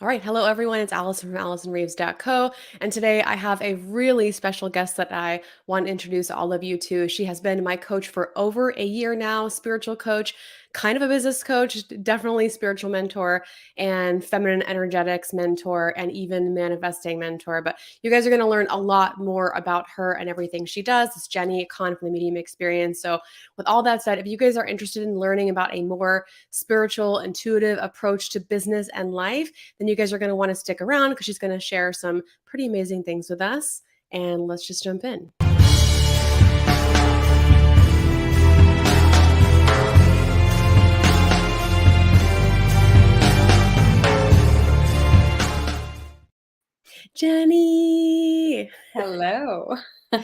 All right. Hello, everyone. It's Allison from AllisonReeves.co. And today I have a really special guest that I want to introduce all of you to. She has been my coach for over a year now, spiritual coach, kind of a business coach, definitely spiritual mentor, and feminine energetics mentor, and even manifesting mentor. But you guys are going to learn a lot more about her and everything she does. It's Jenni Conn from the Medium Experience. So, with all that said, if you guys are interested in learning about a more spiritual, intuitive approach to business and life, then you guys are going to want to stick around because she's going to share some pretty amazing things with us. And let's just jump in. Jenni, Hello. I'm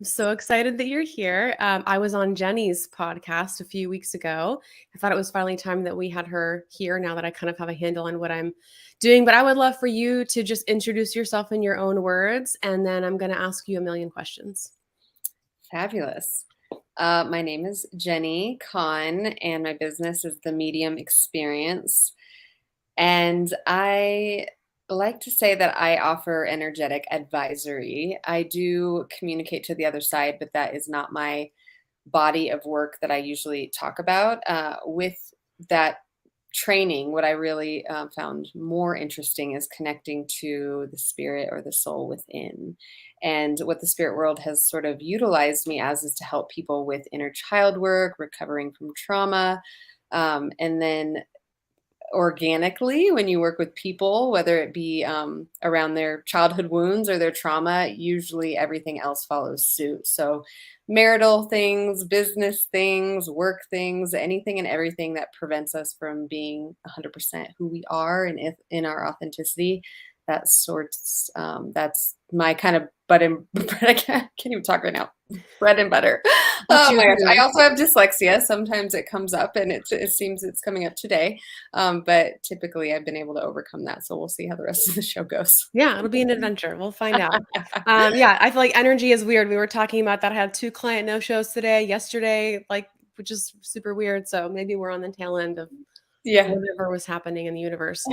so excited that you're here. I was on Jenni's podcast a few weeks ago. I thought it was finally time that we had her here now that I kind of have a handle on what I'm doing. But I would love for you to just introduce yourself in your own words, and then I'm going to ask you a million questions. Fabulous. My name is Jenni Conn, and my business is the Medium Experience. And I like to say that I offer energetic advisory. I do communicate to the other side, but that is not my body of work that I usually talk about. With that training, what I really found more interesting is connecting to the spirit or the soul within. And what the spirit world has sort of utilized me as is to help people with inner child work, recovering from trauma, and then organically when you work with people, whether it be around their childhood wounds or their trauma, usually everything else follows suit. So, marital things, business things, work things, anything and everything that prevents us from being 100% who we are and if, in our authenticity. That's my kind of butt and I can't even talk right now. Bread and butter. What Oh you my gosh. I do. also have dyslexia. Sometimes it comes up and it seems it's coming up today. But typically I've been able to overcome that. So we'll see how the rest of the show goes. Yeah, it'll be an adventure. We'll find out. Yeah, I feel like energy is weird. We were talking about that. I had 2 client no-shows today, yesterday, like, which is super weird. So maybe we're on the tail end of Yeah. whatever was happening in the universe.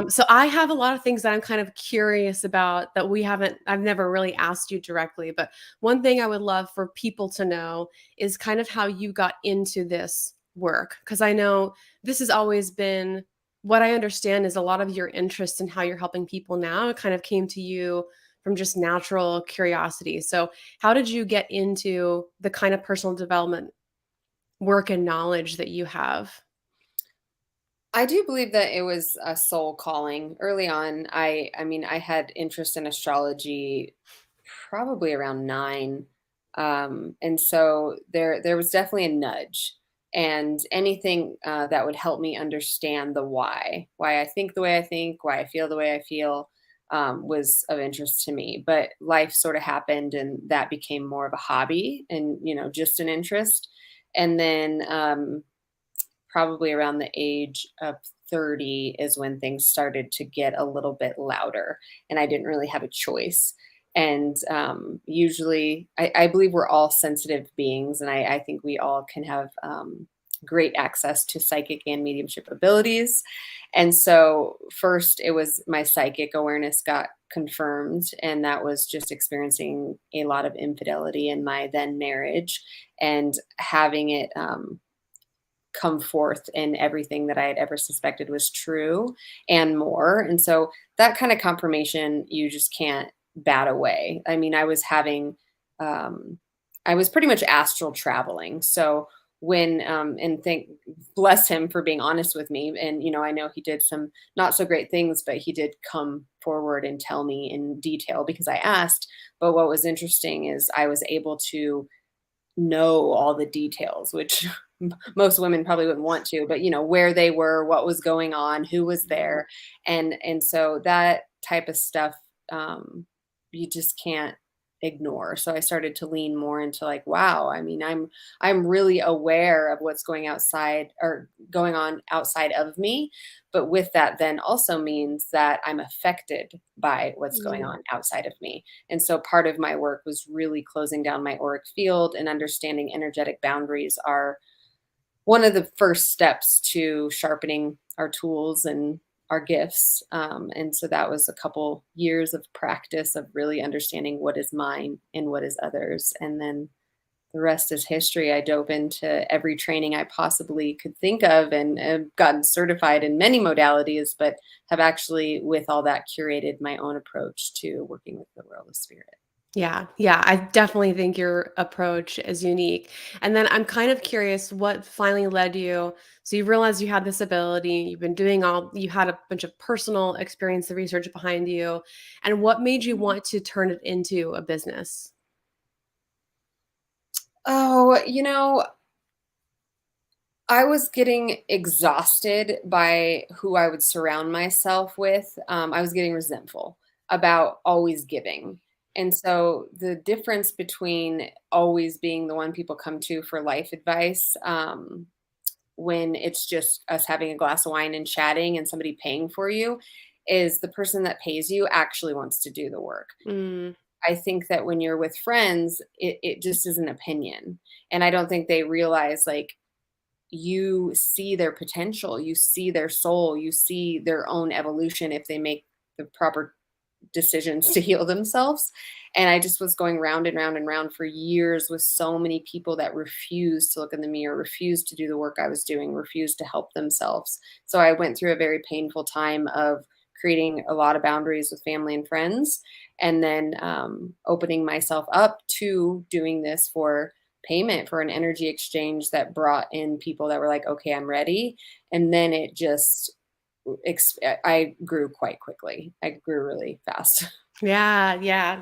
So I have a lot of things that I'm kind of curious about that I've never really asked you directly. But one thing I would love for people to know is kind of how you got into this work. Because I know this has always been what I understand is a lot of your interest in how you're helping people now. It kind of came to you from just natural curiosity. So, how did you get into the kind of personal development work and knowledge that you have? I do believe that it was a soul calling early on. I mean, I had interest in astrology probably around 9. And so there was definitely a nudge and anything that would help me understand the why I think the way I think, why I feel the way I feel, was of interest to me. But life sort of happened and that became more of a hobby and, just an interest. And then probably around the age of 30 is when things started to get a little bit louder and I didn't really have a choice. And usually I believe we're all sensitive beings and I think we all can have great access to psychic and mediumship abilities. And so first it was my psychic awareness got confirmed and that was just experiencing a lot of infidelity in my then marriage and having it come forth in everything that I had ever suspected was true and more. And so that kind of confirmation you just can't bat away. I mean, um, I was pretty much astral traveling. So when and thank bless him for being honest with me. And I know he did some not so great things, but he did come forward and tell me in detail because I asked. But what was interesting is I was able to know all the details, which most women probably wouldn't want to, but where they were, what was going on, who was there, and so that type of stuff you just can't ignore. So I started to lean more into like, wow, I mean, I'm really aware of what's going outside or going on outside of me, but with that then also means that I'm affected by what's going Mm. on outside of me. And so part of my work was really closing down my auric field and understanding energetic boundaries are one of the first steps to sharpening our tools and our gifts. And so that was a couple years of practice of really understanding what is mine and what is others. And then the rest is history. I dove into every training I possibly could think of and have gotten certified in many modalities, but have actually, with all that, curated my own approach to working with the world of spirit. Yeah, yeah, I definitely think your approach is unique. And then I'm kind of curious what finally led you, so you realized you had this ability, you've been doing all you had a bunch of personal experience, the research behind you, and what made you want to turn it into a business? Oh, I was getting exhausted by who I would surround myself with. I was getting resentful about always giving. And so the difference between always being the one people come to for life advice, when it's just us having a glass of wine and chatting and somebody paying for you, is the person that pays you actually wants to do the work. Mm, I think that when you're with friends, it just is an opinion. And I don't think they realize, like, you see their potential, you see their soul, you see their own evolution if they make the proper decisions to heal themselves. And I just was going round and round and round for years with so many people that refused to look in the mirror, refused to do the work I was doing, refused to help themselves. So I went through a very painful time of creating a lot of boundaries with family and friends, and then opening myself up to doing this for payment, for an energy exchange that brought in people that were like, okay, I'm ready. And then it just I grew quite quickly. I grew really fast. yeah, yeah.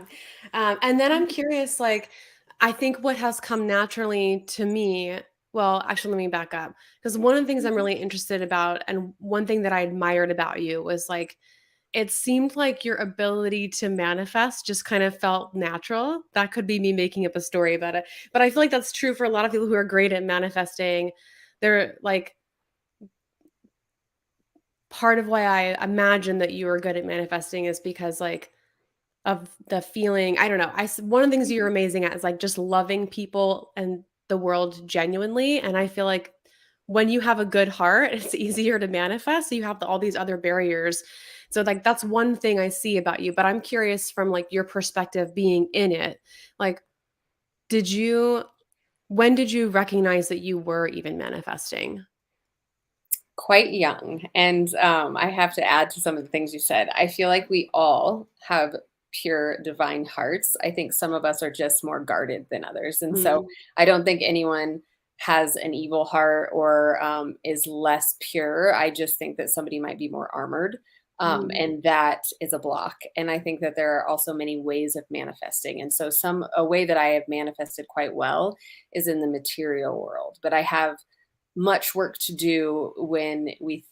And then I'm curious, like, I think what has come naturally to me, well, actually, let me back up. Because one of the things I'm really interested about, and one thing that I admired about you was like, it seemed like your ability to manifest just kind of felt natural. That could be me making up a story about it. But I feel like that's true for a lot of people who are great at manifesting. They're like, part of why I imagine that you are good at manifesting is because, like, of the feeling, I don't know, one of the things you're amazing at is, like, just loving people and the world genuinely, and I feel like when you have a good heart, it's easier to manifest, so you have all these other barriers. So, like, that's one thing I see about you, but I'm curious from, like, your perspective being in it, like, did you when did you recognize that you were even manifesting? Quite young. And I have to add to some of the things you said. I feel like we all have pure divine hearts. I think some of us are just more guarded than others. And so Mm, I don't think anyone has an evil heart or is less pure. I just think that somebody might be more armored. mm, And that is a block. And I think that there are also many ways of manifesting. And so a way that I have manifested quite well is in the material world. But I have much work to do when we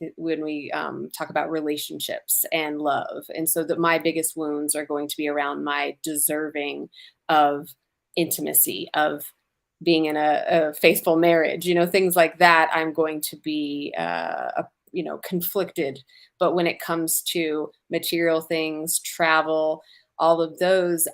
talk about relationships and love, and so that my biggest wounds are going to be around my deserving of intimacy, of being in a faithful marriage, things like that. I'm going to be conflicted. But when it comes to material things, travel, all of those,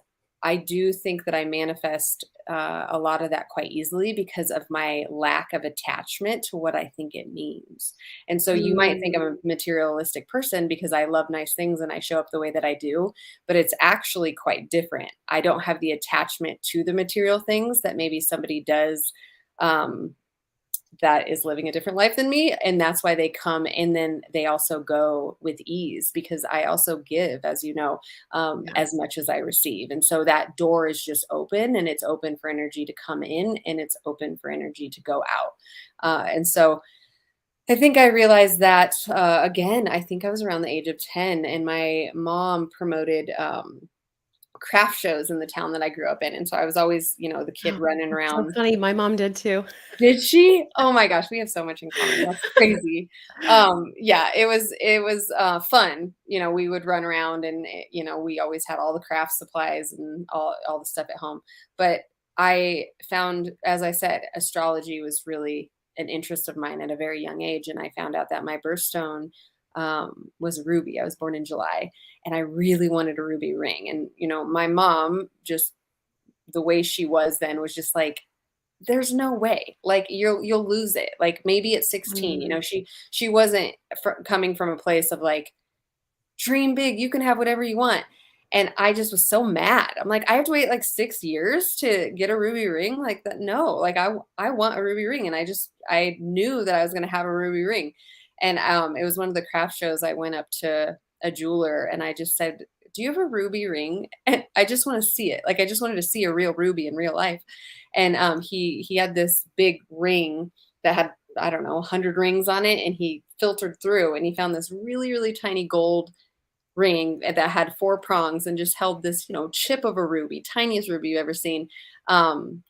I do think that I manifest a lot of that quite easily because of my lack of attachment to what I think it means. And so you might think mm. I'm a materialistic person because I love nice things and I show up the way that I do, but it's actually quite different. I don't have the attachment to the material things that maybe somebody does. Um, that is living a different life than me, and that's why they come, and then they also go with ease because I also give, as you know, Yeah. as much as I receive, and so that door is just open, and it's open for energy to come in, and it's open for energy to go out. And so I think I realized that, again, I think I was around the age of 10, and my mom promoted craft shows in the town that I grew up in, and so I was always, the kid Oh, running that's so around. funny, my mom did too. Did she? Oh my gosh, we have so much in common. That's crazy. Yeah, it was fun. We would run around and we always had all the craft supplies and all the stuff at home. But I found, as I said, astrology was really an interest of mine at a very young age, and I found out that my birthstone was a ruby. I was born in July, and I really wanted a ruby ring. And my mom, just the way she was then, was just like, there's no way. Like you'll lose it. Like maybe at 16, Mm. she wasn't coming from a place of like dream big, you can have whatever you want. And I just was so mad. I'm like, I have to wait like 6 years to get a ruby ring? Like that no, like I want a ruby ring and I knew that I was going to have a ruby ring. And it was one of the craft shows I went up to a jeweler and I just said, "Do you have a ruby ring?" And I just want to see it. Like I just wanted to see a real ruby in real life. And he had this big ring that had, I don't know, 100 rings on it, and he filtered through and he found this really really tiny gold ring that had 4 prongs and just held this, chip of a ruby, tiniest ruby you've ever seen.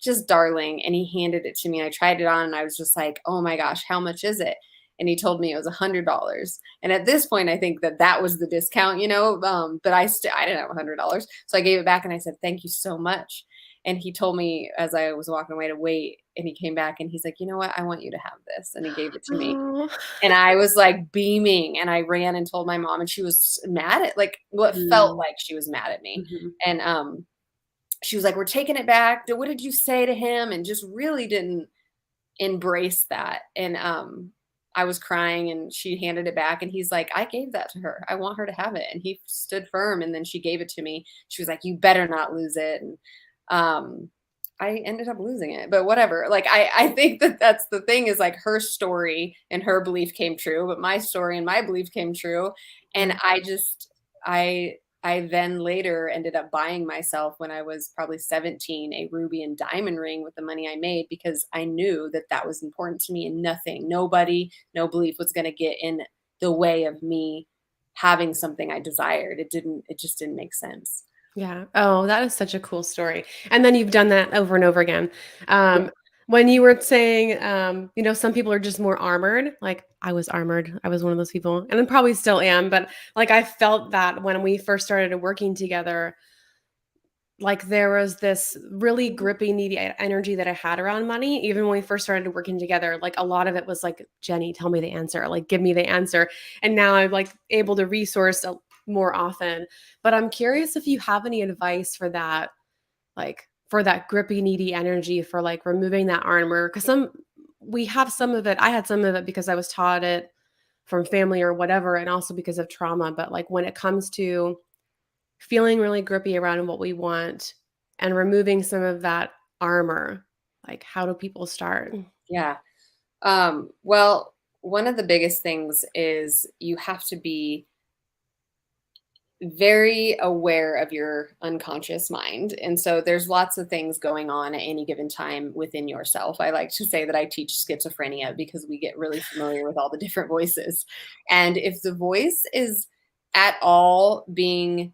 Just darling. And he handed it to me. I tried it on and I was just like, oh my gosh, how much is it? And he told me it was $100. And at this point, I think that that was the discount, but I didn't have $100. So I gave it back and I said, thank you so much. And he told me as I was walking away to wait, and he came back and he's like, you know what? I want you to have this. And he gave it to me. Oh. And I was like beaming and I ran and told my mom and she was mad at like what felt Mm. like she was mad at me. Mhm. And she was like, "We're taking it back. What did you say to him?" And just really didn't embrace that. And I was crying and she handed it back and he's like, "I gave that to her. I want her to have it." And he stood firm and then she gave it to me. She was like, "You better not lose it." And um I ended up losing it, but whatever. Like I think that that's the thing is like her story and her belief came true, but my story and my belief came true. And Yeah. I then later ended up buying myself when I was probably 17 a ruby and diamond ring with the money I made because I knew that that was important to me and nobody, no belief was going to get in the way of me having something I desired. It just didn't make sense. Yeah. Oh, that is such a cool story. And then you've done that over and over again. Yeah. Um, when you were saying, some people are just more armored, like I was armored. I was one of those people, and I probably still am. But like I felt that when we first started working together, like there was this really grippy, needy energy that I had around money. Even when we first started working together, like a lot of it was like, Jenny, tell me the answer, like give me the answer. And now I'm like able to resource more often. But I'm curious if you have any advice for that, like for that grippy, needy energy, for like removing that armor. Cause we have some of it. I had some of it because I was taught it from family or whatever, and also because of trauma. But like when it comes to feeling really grippy around what we want and removing some of that armor, like how do people start? Yeah. Well, one of the biggest things is you have to be very aware of your unconscious mind. And so there's lots of things going on at any given time within yourself. I like to say that I teach schizophrenia because we get really familiar with all the different voices. And if the voice is at all being,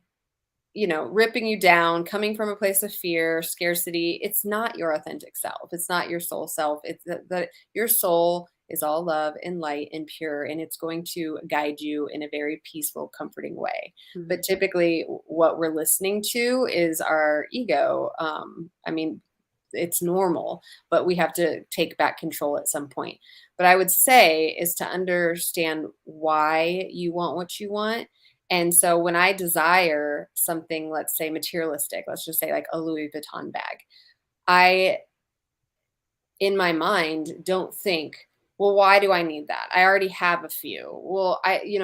ripping you down, coming from a place of fear, scarcity, it's not your authentic self. It's not your soul self. It's that your soul is all love and light and pure, and it's going to guide you in a very peaceful, comforting way. Mhm. But typically, what we're listening to is our ego. I mean, it's normal, but we have to take back control at some point. But I would say is to understand why you want what you want. And so when I desire something, let's say materialistic, let's just say like a Louis Vuitton bag, I, in my mind, don't think, well, why do I need that? I already have a few. Well,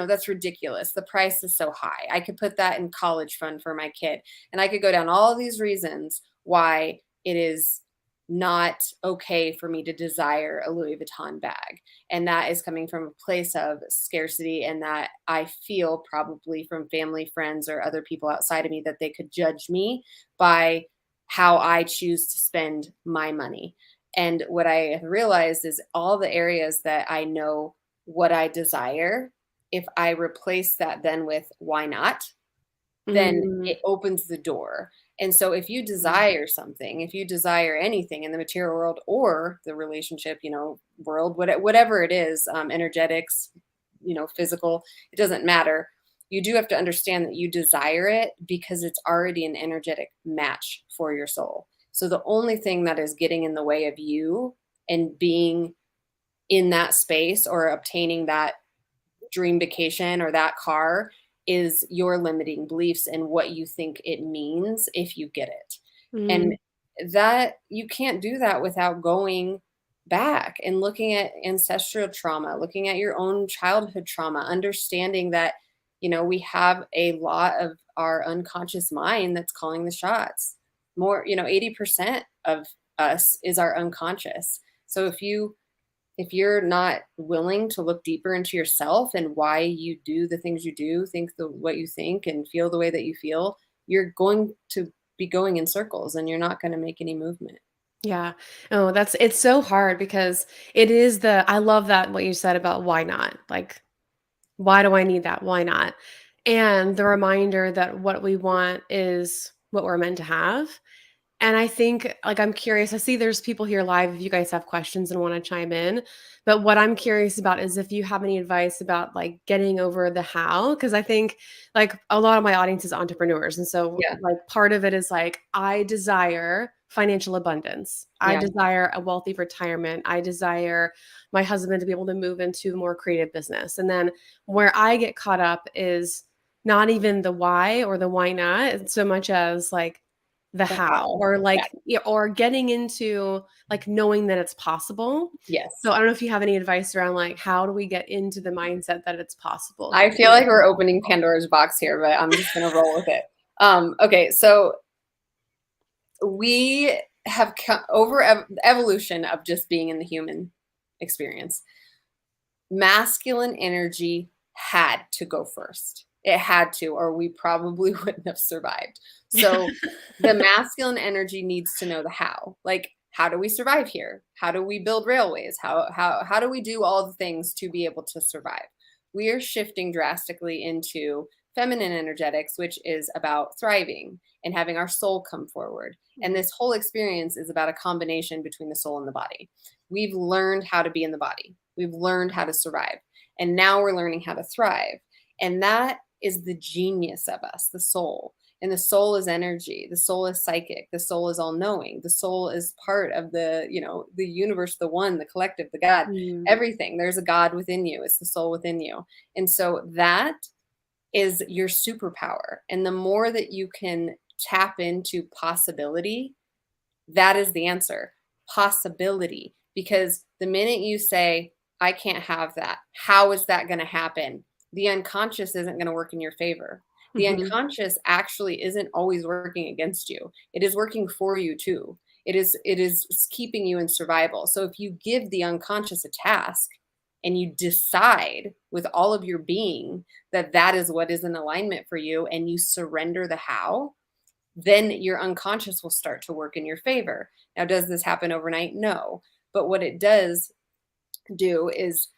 that's ridiculous. The price is so high. I could put that in college fund for my kid. And I could go down all these reasons why it is not okay for me to desire a Louis Vuitton bag. And that is coming from a place of scarcity, and that I feel probably from family, friends, or other people outside of me that they could judge me by how I choose to spend my money. And what I have realized is all the areas that I know what I desire, if I replace that then with why not, then Mm, it opens the door. And so if you mm, desire something, if you desire anything in the material world or the relationship, world, whatever it is, energetics, physical, it doesn't matter. You do have to understand that you desire it because it's already an energetic match for your soul. So the only thing that is getting in the way of you and being in that space or obtaining that dream vacation or that car is your limiting beliefs and what you think it means if you get it. And mm. that you can't do that without going back and looking at ancestral trauma, looking at your own childhood trauma, understanding that, we have a lot of our unconscious mind that's calling the shots. More, 80% of us is our unconscious. So if you're not willing to look deeper into yourself and why you do the things you do, think what you think, and feel the way that you feel, you're going to be going in circles and you're not going to make any movement. Yeah. Oh, it's so hard because I love that what you said about why not? Like, why do I need that? Why not? And the reminder that what we want is what we're meant to have. And I think, like, I'm curious. I see there's people here live if you guys have questions and want to chime in. But what I'm curious about is if you have any advice about like getting over the how. Cause I think like a lot of my audience is entrepreneurs. And so, Yeah. like, part of it is like, I desire financial abundance. I Yeah. desire a wealthy retirement. I desire my husband to be able to move into more creative business. And then where I get caught up is not even the why or the why not, so much as like, the The how, how. or Yeah. like yeah, or getting into, like, knowing that it's possible. So Yes. I don't know if you have any advice around, like, how do we get into the mindset that it's possible to I feel create like we're opening Pandora's box here, but I'm just going to roll with it. Okay. So we have over evolution of just being in the human experience. Masculine energy had to go first. It had to, or we probably wouldn't have survived. So the masculine energy needs to know the how. Like, how do we survive here? How do we build railways? How do we do all the things to be able to survive? We are shifting drastically into feminine energetics, which is about thriving and having our soul come forward. And Mhm. this whole experience is about a combination between the soul and the body. We've learned how to be in the body. We've learned how to survive. And now we're learning how to thrive. And that is the genius of us, the soul. And the soul is energy. The soul is psychic. The soul is all knowing. The soul is part of the universe, the one, the collective, the God, Mm, everything. There's a God within you. It's the soul within you. And so that is your superpower. And the more that you can tap into possibility, that is the answer. Possibility. Because the minute you say, I can't have that, how is that going to happen? The unconscious isn't going to work in your favor. The mhm, unconscious actually isn't always working against you. It is working for you too. It is keeping you in survival. So if you give the unconscious a task and you decide with all of your being that that is what is in alignment for you and you surrender the how, then your unconscious will start to work in your favor. Now, does this happen overnight? No. But what it does do is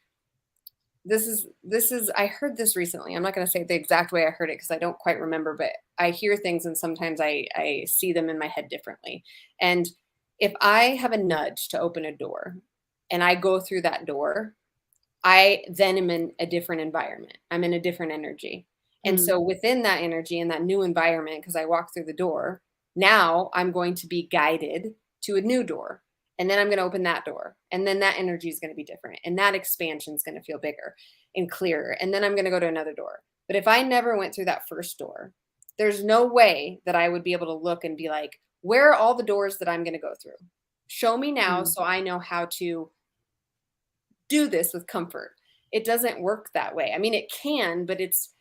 this is I heard this recently. I'm not going to say it the exact way I heard it because I don't quite remember, but I hear things and sometimes I see them in my head differently. And if I have a nudge to open a door and I go through that door, I then am in a different environment. I'm in a different energy. And mm, so within that energy and that new environment, because I walk through the door, now I'm going to be guided to a new door. And then I'm going to open that door. And then that energy is going to be different. And that expansion is going to feel bigger and clearer. And then I'm going to go to another door. But if I never went through that first door, there's no way that I would be able to look and be like, where are all the doors that I'm going to go through? Show me now mm, so I know how to do this with comfort. It doesn't work that way. I mean, it can, but it's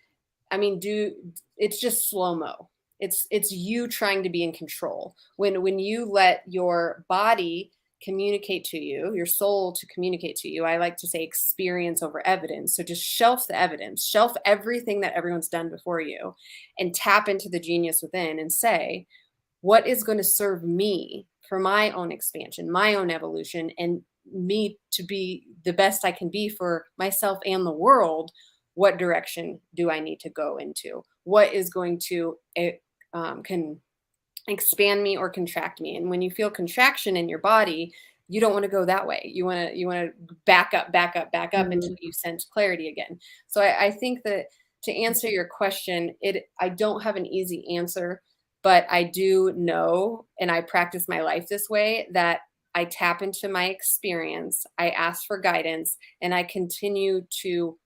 just slow-mo. It's you trying to be in control. When you let your body communicate to you, your soul to communicate to you, I like to say experience over evidence. So just shelf the evidence, shelf everything that everyone's done before you, and tap into the genius within and say, what is going to serve me for my own expansion, my own evolution, and me to be the best I can be for myself and the world? What direction do I need to go into? What is going to can expand me or contract me? And when you feel contraction in your body, you don't want to go that way. You want to back up, back up, back up until mm. you sense clarity again. So I think that to answer your question, I don't have an easy answer, but I do know, and I practice my life this way, that I tap into my experience, I ask for guidance, and I continue to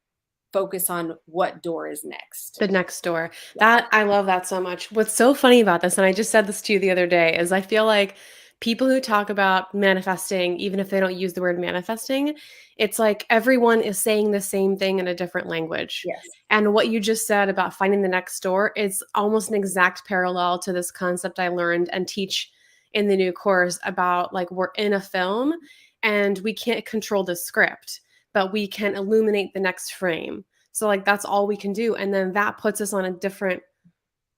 focus on what door is next. The next door. Yeah. That I love that so much. What's so funny about this, and I just said this to you the other day, is I feel like People who talk about manifesting, even if they don't use the word manifesting, it's like everyone is saying the same thing in a different language. Yes. And what you just said about finding the next door is almost an exact parallel to this concept I learned and teach in the new course about like we're in a film and we can't control the script, but we can illuminate the next frame. So like that's all we can do. And then that puts us on a different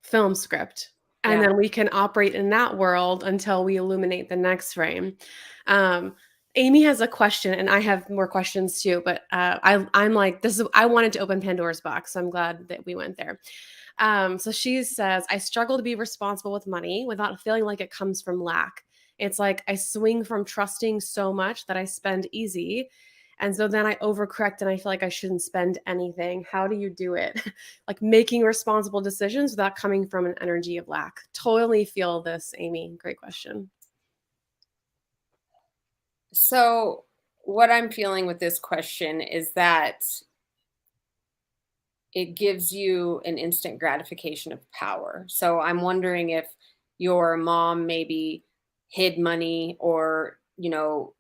film script. And Yeah. then we can operate in that world until we illuminate the next frame. Um, Amy has a question, and I have more questions too. But I'm like, this is I wanted to open Pandora's box, so I'm glad that we went there. So she says, I struggle to be responsible with money without feeling like it comes from lack. It's like I swing from trusting so much that I spend easy. And so then I overcorrect and I feel like I shouldn't spend anything. How do you do it? Like making responsible decisions without coming from an energy of lack. Totally feel this, Amy. Great question. So, what I'm feeling with this question is that it gives you an instant gratification of power. So I'm wondering if your mom maybe hid money or,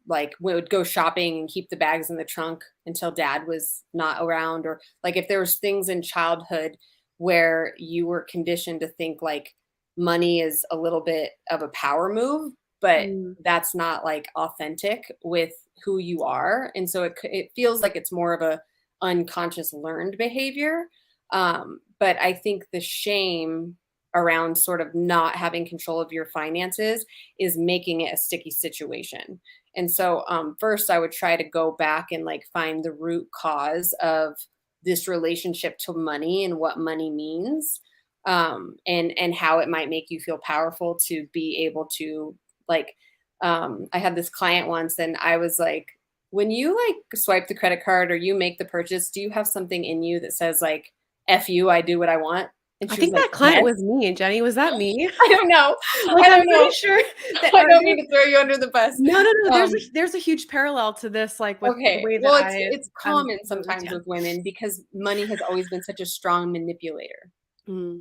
like would go shopping and keep the bags in the trunk until dad was not around, or like if there was things in childhood where you were conditioned to think like money is a little bit of a power move, but Mm. that's not like authentic with who you are. And so it feels like it's more of a unconscious learned behavior. But I think the shame around sort of not having control of your finances is making it a sticky situation. And so, first, I would try to go back and like find the root cause of this relationship to money and what money means, and how it might make you feel powerful to be able to like. I had this client once, and I was like, when you like swipe the credit card or you make the purchase, do you have something in you that says like "F you, I do what I want"? And I she was think like, that client "Yes." was me, Jenny. Was that me? I don't know. Like, I I'm don't pretty know. sure that I are don't there. mean to throw you under the bus. No, no, no. Um, There's a huge parallel to this, like with the okay. way that Well, it's I'm common completely sometimes yeah. with women because money has always been such a strong manipulator. Mm,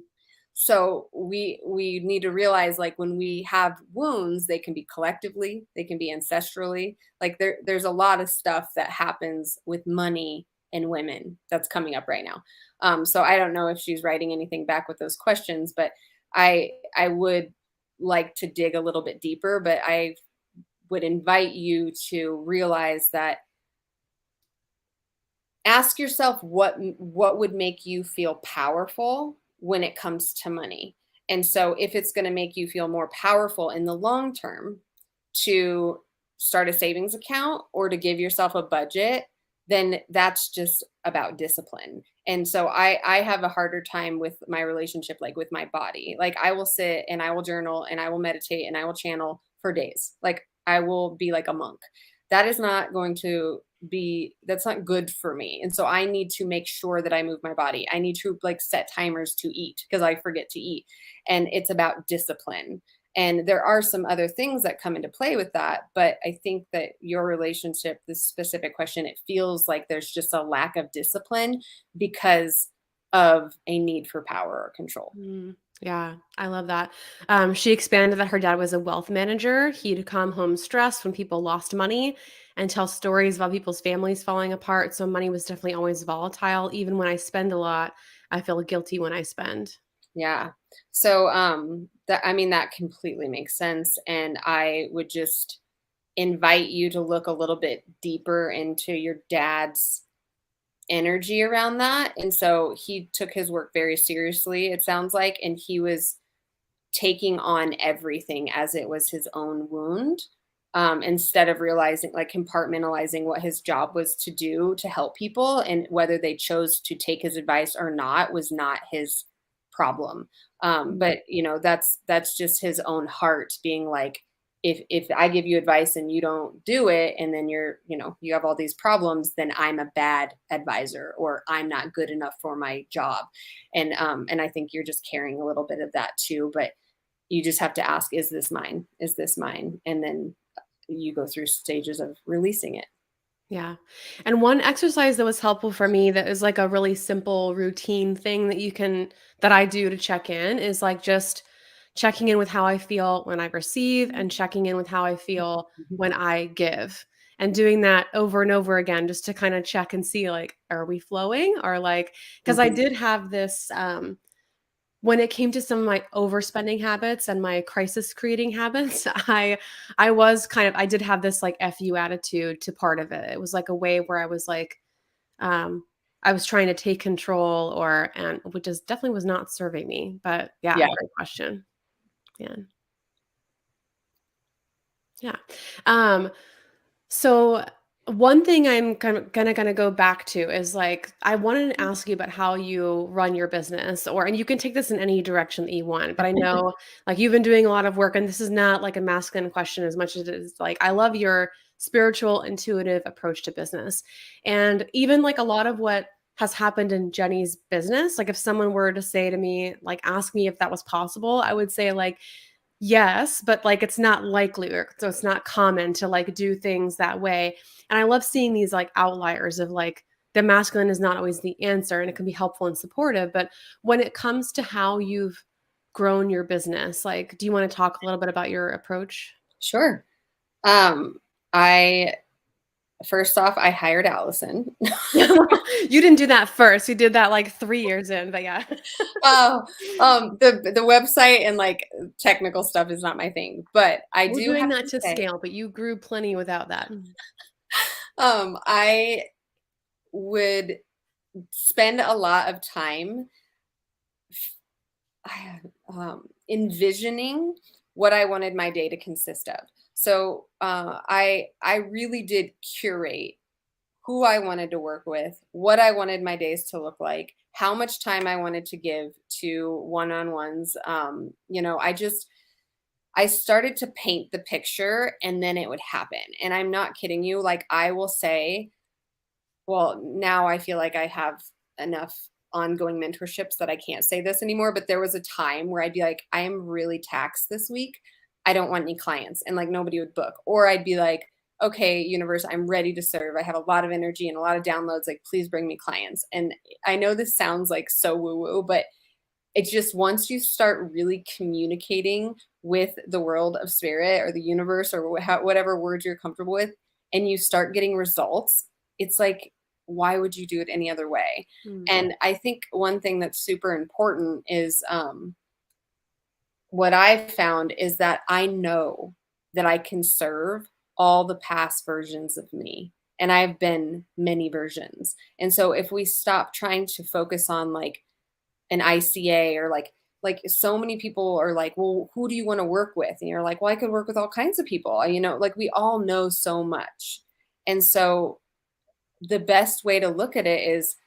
So we need to realize like when we have wounds, they can be collectively, they can be ancestrally. Like there's a lot of stuff that happens with money and women that's coming up right now. So I don't know if she's writing anything back with those questions, but I would like to dig a little bit deeper, but I would invite you to realize that ask yourself what would make you feel powerful when it comes to money. And so if it's going to make you feel more powerful in the long term to start a savings account or to give yourself a budget, then that's just about discipline. And so I have a harder time with my relationship, like with my body. Like I will sit and I will journal and I will meditate and I will channel for days. Like I will be like a monk. That is not going to that's not good for me. And so I need to make sure that I move my body. I need to like set timers to eat because I forget to eat. And it's about discipline. And there are some other things that come into play with that. But I think that your relationship, this specific question, it feels like there's just a lack of discipline because of a need for power or control. mm. Yeah, I love that. She expanded that her dad was a wealth manager. He'd come home stressed when people lost money and tell stories about people's families falling apart. So money was definitely always volatile. Even when I spend a lot, I feel guilty when I spend. Yeah. So that I mean that completely makes sense. And I would just invite you to look a little bit deeper into your dad's energy around that. And so he took his work very seriously, it sounds like, and he was taking on everything as it was his own wound, instead of realizing, like compartmentalizing what his job was to do to help people, and whether they chose to take his advice or not was not his problem. Mm, But that's just his own heart being like, if I give you advice and you don't do it, and then you have all these problems, then I'm a bad advisor or I'm not good enough for my job. And I think you're just carrying a little bit of that too. But you just have to ask, is this mine? Is this mine? And then you go through stages of releasing it. yeah. And one exercise that was helpful for me that is like a really simple routine thing that I do to check in is like just checking in with how I feel when I receive and checking in with how I feel when I give. And doing that over and over again just to kind of check and see like, are we flowing? Or like, because I Mhm. did have this when it came to some of my overspending habits and my crisis creating habits, I was kind of I did have this like fu attitude to part of it. It was like a way where I was like um I was trying to take control or and which is definitely was not serving me. But yeah, Yeah, great question. Yeah. Yeah. Um So one thing I'm gonna go back to is like I wanted to ask you about how you run your business, or and you can take this in any direction that you want. But I know like you've been doing a lot of work, and this is not like a masculine question as much as it is like I love your spiritual, intuitive approach to business, and even like a lot of what has happened in Jenni's business. Like if someone were to say to me, like ask me if that was possible, I would say like yes, but, like, it's not likely or so it's not common to, like, do things that way, and I love seeing these, like, outliers of, like, the masculine is not always the answer, and it can be helpful and supportive, but when it comes to how you've grown your business, like, do you wanna talk a little bit about your approach? sure. I first off, I hired Allison. You didn't do that first, you did that, like, 3 years in, but yeah. Oh, the website and, like, technical stuff is not my thing, but I We're do doing have that to to say, scale, but you grew plenty without that. I would spend a lot of time envisioning what I wanted my day to consist of. So, I really did curate who I wanted to work with, what I wanted my days to look like, how much time I wanted to give to one-on-ones. I started to paint the picture and then it would happen. And I'm not kidding you. Like I will say, well, now I feel like I have enough ongoing mentorships that I can't say this anymore, but there was a time where I'd be like, I am really taxed this week. I don't want any clients and like nobody would book. Or I'd be like, okay, universe, I'm ready to serve. I have a lot of energy and a lot of downloads. Like, please bring me clients. And I know this sounds like so woo woo, but it's just once you start really communicating with the world of spirit or the universe or whatever word you're comfortable with, and you start getting results, it's like, why would you do it any other way? Mm, And I think one thing that's super important is what I've found is that I know that I can serve all the past versions of me. And I've been many versions. And so if we stop trying to focus on like an ICA or like so many people are like, "Well, who do you want to work with?" And you're like, "Well, I could work with all kinds of people." Like we all know so much. And so the best way to look at it is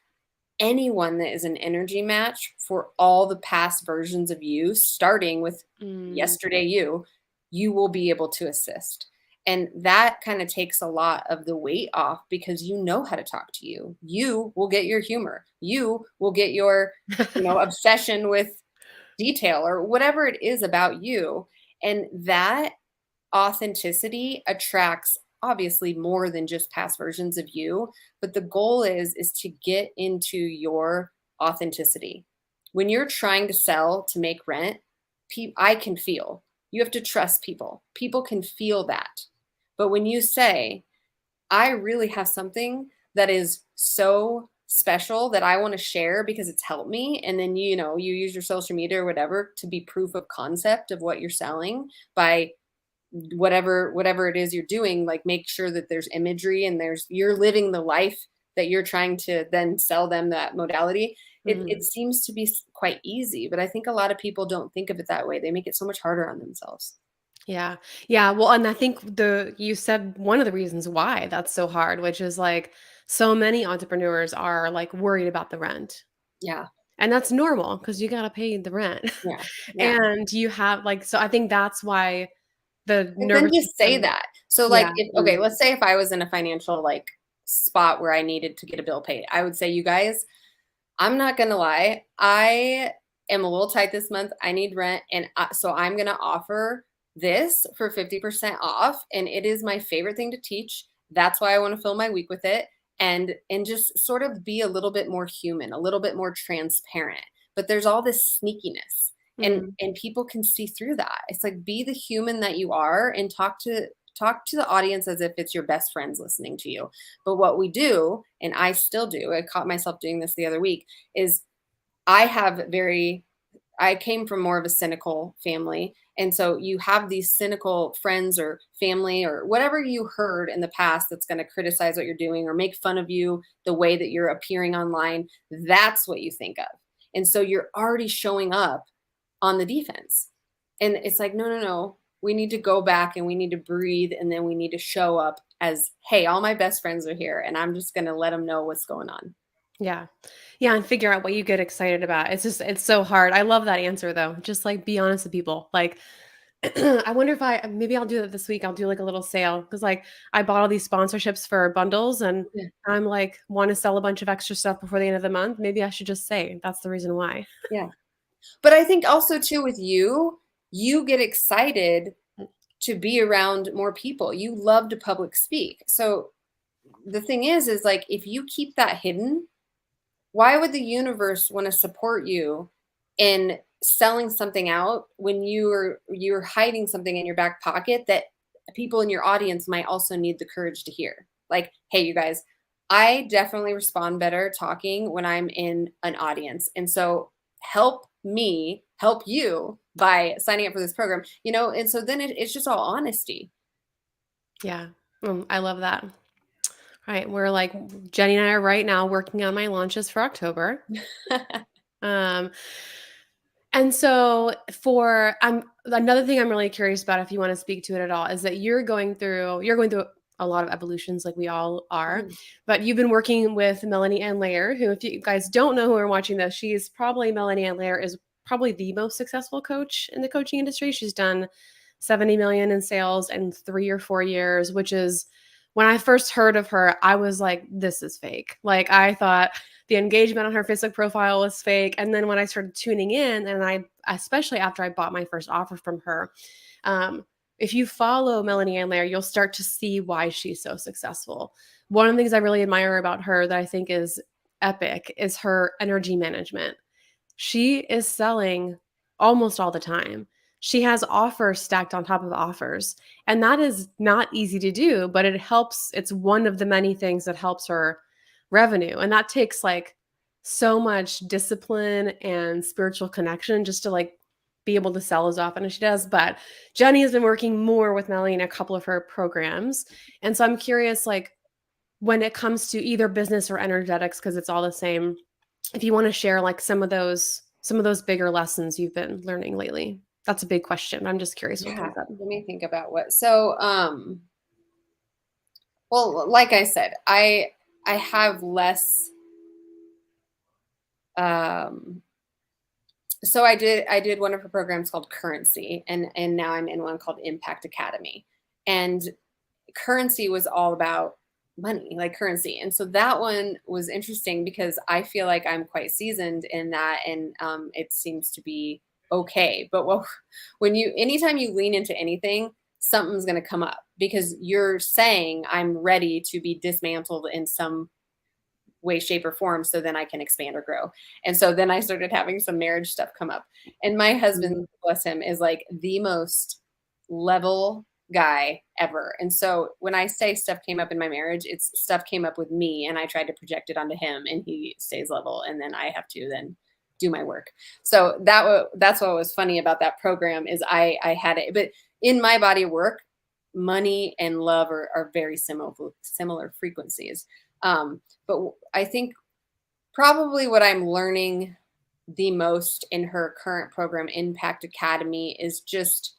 anyone that is an energy match for all the past versions of you, starting with mm, yesterday you will be able to assist. And that kind of takes a lot of the weight off because you know how to talk to you. You will get your humor. You will get your, obsession with detail or whatever it is about you. And that authenticity attracts obviously more than just past versions of you, but the goal is to get into your authenticity. When you're trying to sell to make rent, I can feel. You have to trust people. People can feel that. But when you say, I really have something that is so special that I want to share because it's helped me. And then, you use your social media or whatever to be proof of concept of what you're selling by whatever it is you're doing, like make sure that there's imagery and you're living the life that you're trying to then sell them that modality. It mhm. seems to be quite easy, but I think a lot of people don't think of it that way. They make it so much harder on themselves. Yeah. Yeah, well, and I think the you said one of the reasons why that's so hard, which is, like, so many entrepreneurs are, like, worried about the rent, Yeah, and that's normal because you gotta pay the rent, yeah, yeah. and you have, like so I think that's why the But then nervous just say system. that. So, like, Yeah, if okay, mm, let's say if I was in a financial, like, spot where I needed to get a bill paid, I would say, "You guys, I'm not gonna lie, I am a little tight this month, I need rent, and so I'm gonna offer this for 50% off, and it is my favorite thing to teach. That's why I wanna fill my week with it," and just sort of be a little bit more human, a little bit more transparent. But there's all this sneakiness, Mm. And people can see through that. It's like, be the human that you are and talk to the audience as if it's your best friends listening to you. But what we do, and I still do, I caught myself doing this the other week, is I have very I came from more of a cynical family. And so you have these cynical friends or family or whatever you heard in the past that's going to criticize what you're doing or make fun of you, the way that you're appearing online. That's what you think of. And so you're already showing up on the defense. And it's like, no, no, no. We need to go back and we need to breathe. And then we need to show up as, hey, all my best friends are here. And I'm just going to let them know what's going on. Yeah. Yeah, and figure out what you get excited about. It's so hard. I love that answer though. Just like be honest with people. Like I wonder if maybe I'll do that this week. I'll do like a little sale because like I bought all these sponsorships for bundles and Yeah. I'm like want to sell a bunch of extra stuff before the end of the month. Maybe I should just say that's the reason why. Yeah. But I think also too with you, you get excited to be around more people. You love to public speak. So the thing is like if you keep that hidden, why would the universe want to support you in selling something out when you're hiding something in your back pocket that people in your audience might also need the courage to hear? Like, hey, you guys, I definitely respond better talking when I'm in an audience. And so help me help you by signing up for this program, and so then it's just all honesty. Yeah. I love that. Right. We're like Jenny and I are right now working on my launches for October. Um And so for another thing I'm really curious about if you want to speak to it at all is that you're going through a lot of evolutions like we all are. Mhm. But you've been working with Melanie Ann Layer, who if you guys don't know who are watching this, Melanie Ann Layer is probably the most successful coach in the coaching industry. She's done 70 million in sales in 3 or 4 years, which is when I first heard of her, I was like, this is fake. Like I thought the engagement on her Facebook profile was fake. And then when I started tuning in, and especially after I bought my first offer from her, um, if you follow Melanie Ann Lair, you'll start to see why she's so successful. One of the things I really admire about her that I think is epic is her energy management. She is selling almost all the time. She has offers stacked on top of offers. And that is not easy to do, but it's one of the many things that helps her revenue. And that takes like so much discipline and spiritual connection just to like be able to sell as often as she does. But Jenny has been working more with Melanie in a couple of her programs. And so I'm curious, like, when it comes to either business or energetics, because it's all the same, if you want to share like some of those bigger lessons you've been learning lately. That's a big question. I'm just curious what Yeah, comes up. let me think about what. So, well, like I said, I have less. Um, so I did one of her programs called Currency, and now I'm in one called Impact Academy, and Currency was all about money, like currency, and so that one was interesting because I feel like I'm quite seasoned in that, and it seems to be okay. But anytime you lean into anything, something's going to come up because you're saying I'm ready to be dismantled in some way, shape, or form so then I can expand or grow. And so then I started having some marriage stuff come up. And my husband, Mhm. bless him, is like the most level guy ever. And so when I say stuff came up in my marriage, it's stuff came up with me and I tried to project it onto him and he stays level and then I have to then do my work. So that's what was funny about that program is I had it, but in my body of work, money and love are very similar frequencies. But I think probably what I'm learning the most in her current program, Impact Academy, is just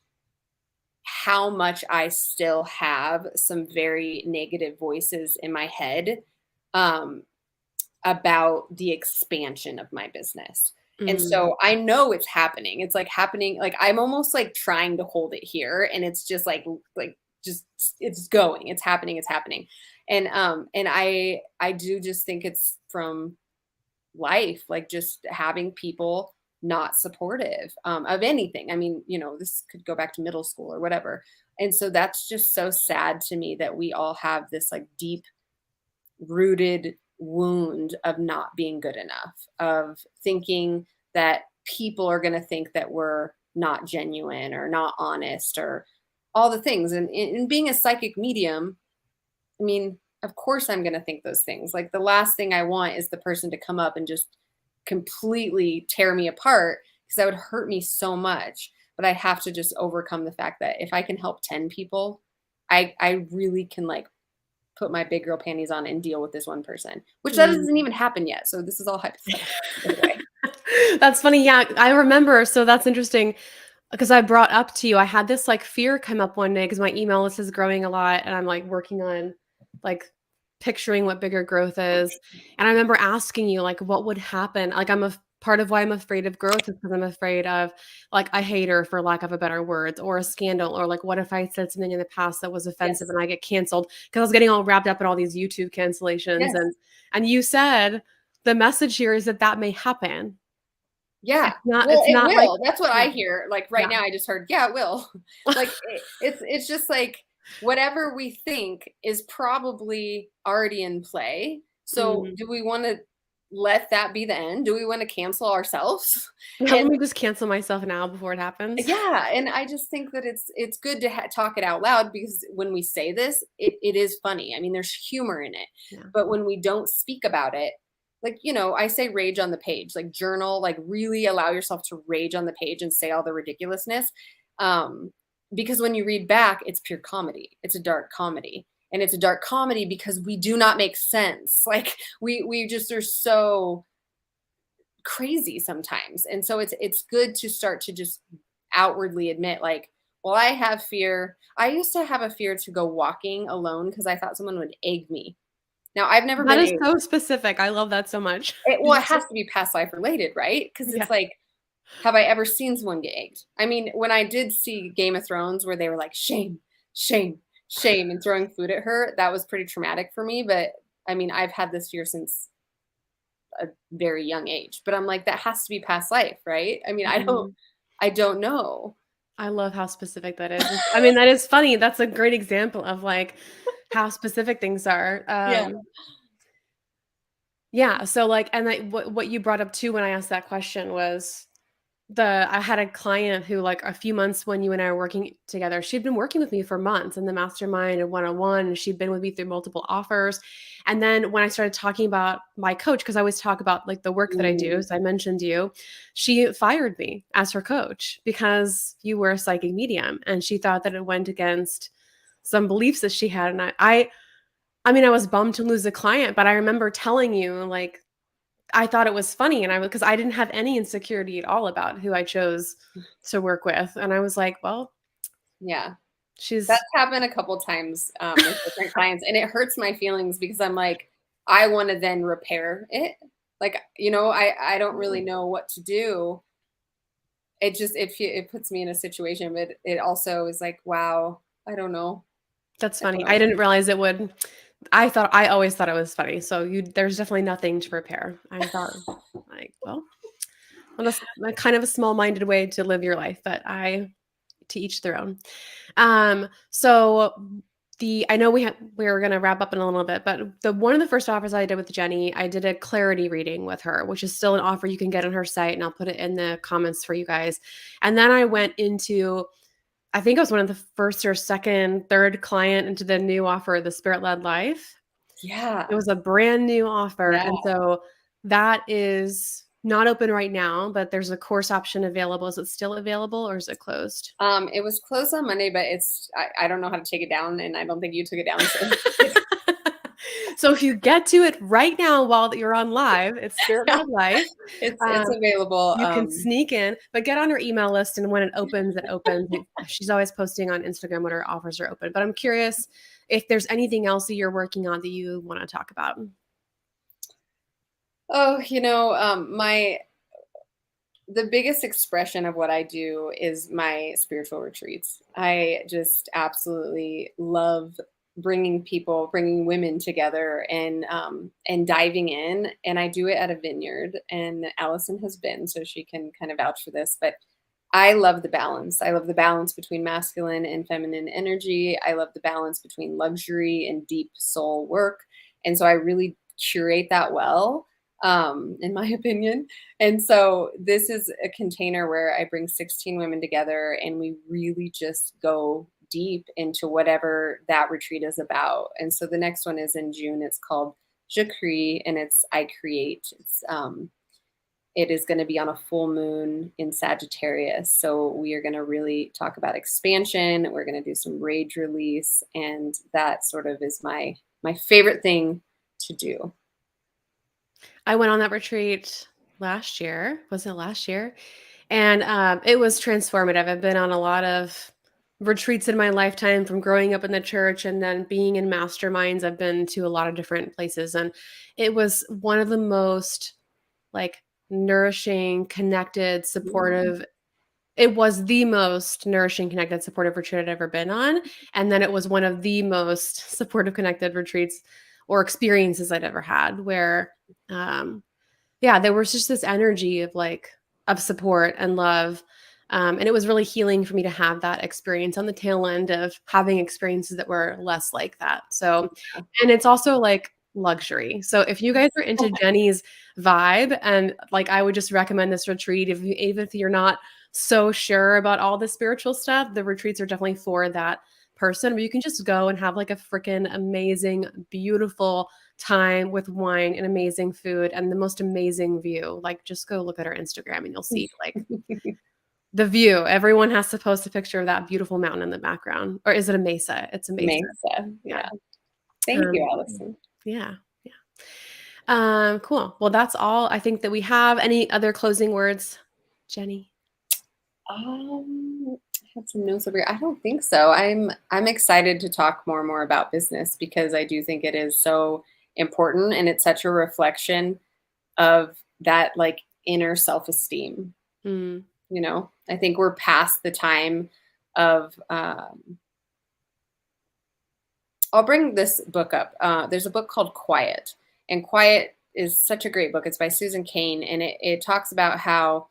how much I still have some very negative voices in my head um, about the expansion of my business. And Mm. so I know it's happening. It's like happening. Like I'm almost like trying to hold it here, and it's just like just it's going. It's happening. It's happening. And I do just think it's from life, like just having people not supportive of anything. I mean, this could go back to middle school or whatever. And so that's just so sad to me that we all have this like deep rooted wound of not being good enough, of thinking that people are going to think that we're not genuine or not honest or all the things. And in being a psychic medium, I mean, of course I'm going to think those things. Like the last thing I want is the person to come up and just completely tear me apart because that would hurt me so much. But I have to just overcome the fact that if I can help 10 people, I really can like put my big girl panties on and deal with this one person, which that doesn't Mm. even happen yet. So this is all hypothetical, by the way. That's funny. Yeah, I remember. So that's interesting because I brought up to you, I had this like fear come up one day because my email list is growing a lot and I'm like working on like picturing what bigger growth is. And I remember asking you like what would happen? Like I'm a part of why I'm afraid of growth is because I'm afraid of like a hater for lack of a better words or a scandal or like what if I said something in the past that was offensive Yes. and I get canceled because I was getting all wrapped up in all these YouTube cancellations Yes. and you said the message here is that that may happen. Yeah. Well, It's it not like will. That's what yeah. I hear. Like right Yeah. now, I just heard, yeah, it will. Like it's just like whatever we think is probably already in play. So Mm. do we want to let that be the end? Do we want to cancel ourselves? Let And me just cancel myself now before it happens. yeah, and I just think that it's good to talk it out loud because when we say this, it is funny. I mean, there's humor in it, Yeah. but when we don't speak about it, like I say, rage on the page, like journal, like really allow yourself to rage on the page and say all the ridiculousness, um, because when you read back, it's pure comedy. It's a dark comedy, and it's a dark comedy because we do not make sense. Like we just are so crazy sometimes. And so it's good to start to just outwardly admit like, well, I have fear. I used to have a fear to go walking alone because I thought someone would egg me. Now I've never That been is egged. so specific. I love that so much. Well, it has to be past life related, right? Because Yeah. it's like, have I ever seen someone get egged? I mean, when I did see Game of Thrones where they were like, shame, shame, shame, and throwing food at her, that was pretty traumatic for me. But I mean, I've had this fear since a very young age. But I'm like, that has to be past life, right? I mean, Mhm. I don't know. I love how specific that is. I mean, that is funny. That's a great example of, like, how specific things are. Yeah. Yeah, so, like and, like, what you brought up too when I asked that question was I had a client who, like, a few months when you and I were working together, she'd been working with me for months in the mastermind and one-on-one, and she'd been with me through multiple offers, and then when I started talking about my coach, because I always talk about, like, the work that I do, Mm, as I mentioned to you, she fired me as her coach because you were a psychic medium, and she thought that it went against some beliefs that she had, and I mean, I was bummed to lose a client, but I remember telling you, like, I thought it was funny and I because I didn't have any insecurity at all about who I chose to work with, and I was like, "Well, yeah. That's she's." happened a couple times, with different clients, and it hurts my feelings because I'm like, I wanna then repair it. Like, I don't really know what to do. It just it puts me in a situation, but it also is like, wow, I don't know. That's I don't funny. I know. didn't realize it would. I always thought it was funny, so there's definitely nothing to repair. I thought, like, well, on a kind of a small-minded way to live your life, but to each their own. So I know we're gonna wrap up in a little bit, but the one of the first offers I did with Jenny, I did a clarity reading with her, which is still an offer you can get on her site, and I'll put it in the comments for you guys. And then I went into I think I was one of the first or second, third client into the new offer, the Spirit Led Life. It Yeah, was a brand new offer, yeah. and so that is not open right now, but there's a course option available. Is it still available or is it closed? It was closed on Monday, but I don't know how to take it down, and I don't think you took it down, so it's So if you get to it right now while you're on live, it's Spirit yeah, Led Life. it's Um, available. you can sneak in, but get on her email list, and when it opens, it opens. She's always posting on Instagram when her offers are open. But I'm curious if there's anything else that you're working on that you want to talk about. Oh, my the biggest expression of what I do is my spiritual retreats. I just absolutely love bringing women together and diving in. And I do it at a vineyard. And Allison has been, so she can kind of vouch for this. But I love the balance. I love the balance between masculine and feminine energy. I love the balance between luxury and deep soul work. And so I really curate that well. in my opinion. And so this is a container where I bring 16 women together and we really just go deep into whatever that retreat is about. And so the next one is in June. It's called Je Cree and it's I Create. It is going to be on a full moon in Sagittarius. So we are going to really talk about expansion. We're going to do some rage release, and that sort of is my favorite thing to do. I went on that retreat last year. Was it last year? And it was transformative. I've been on a lot of retreats in my lifetime from growing up in the church and then being in masterminds. I've been to a lot of different places. And it was one of the most like nourishing, connected, Mm. supportive. It was the most nourishing, connected, supportive retreat I'd ever been on. And then it was one of the most supportive, connected retreats or experiences I'd ever had where um, yeah, there was just this energy of like of support and love. And it was really healing for me to have that experience on the tail end of having experiences that were less like that. So, and it's also like luxury. So if you guys are into Jenny's vibe and like I would just recommend this retreat even if you're not so sure about all the spiritual stuff, the retreats are definitely for that person where you can just go and have like a freaking amazing, beautiful time with wine and amazing food and the most amazing view. Like, just go look at our Instagram and you'll see like the view. Everyone has to post a picture of that beautiful mountain in the background. Or is it a mesa? It's a mesa. Mesa. Yeah. Yeah. Thank you, Yeah. Allison. Yeah. Yeah. Cool. Well, that's all I think that we have. Any other closing words, Jenny? I had some notes over here. I don't think so. I'm excited to talk more and more about business because I do think it is so important and it's such a reflection of that like inner self-esteem. Mm, I think we're past the time of I'll bring this book up. There's a book called Quiet, and Quiet is such a great book. It's by Susan Cain, and it talks about how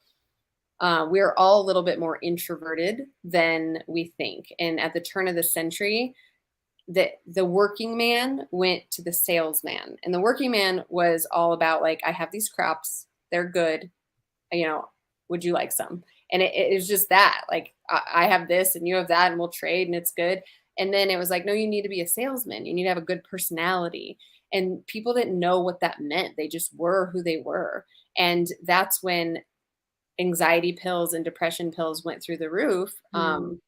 we're all a little bit more introverted than we think. And at the turn of the century, the working man went to the salesman, and the working man was all about like, I have these crops, they're good, you know, would you like some? And it is just that, like, I have this and you have that, and we'll trade and it's good. And then it was like, no, you need to be a salesman. You need to have a good personality. And people didn't know what that meant. They just were who they were. And that's when anxiety pills and depression pills went through the roof. mm,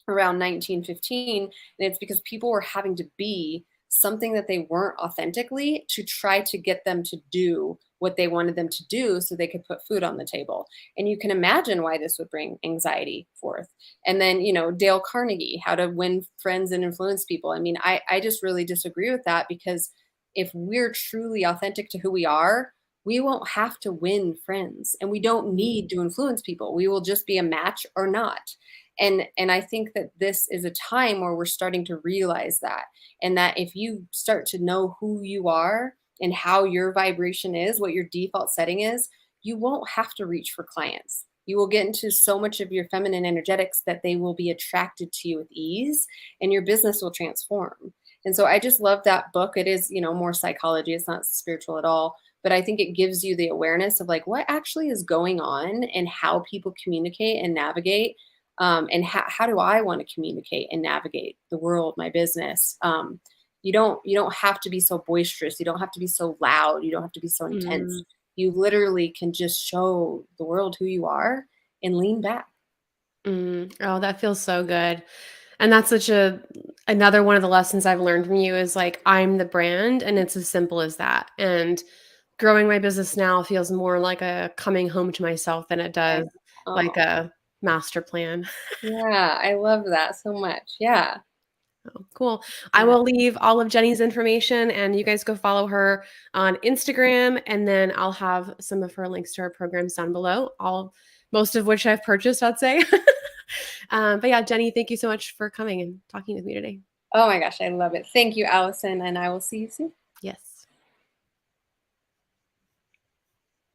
Around 1915, and it's because people were having to be something that they weren't authentically to try to get them to do what they wanted them to do so they could put food on the table. And you can imagine why this would bring anxiety forth. And then, Dale Carnegie, How to Win Friends and Influence People. I mean, I just really disagree with that because if we're truly authentic to who we are, we won't have to win friends and we don't need to influence people. We will just be a match or not. And I think that this is a time where we're starting to realize that, and that if you start to know who you are and how your vibration is, what your default setting is, you won't have to reach for clients. You will get into so much of your feminine energetics that they will be attracted to you with ease, and your business will transform. And so I just love that book. It is, more psychology. It's not spiritual at all, but I think it gives you the awareness of like what actually is going on and how people communicate and navigate, and how do I want to communicate and navigate the world, my business. You don't have to be so boisterous. You don't have to be so loud. You don't have to be so intense. mm, You literally can just show the world who you are and lean back. mm. Oh, that feels so good. And that's such a another one of the lessons I've learned from you is like I'm the brand and it's as simple as that. And growing my business now feels more like a coming home to myself than it I, does like oh, a master plan. yeah, I love that so much. Yeah, Oh, cool. I yeah. will leave all of Jenny's information and you guys go follow her on Instagram and then I'll have some of her links to her programs down below. All most of which I've purchased, I'd say. But yeah, Jenny, thank you so much for coming and talking with me today. Oh my gosh, I love it. Thank you, Allison, and I will see you soon. Yes.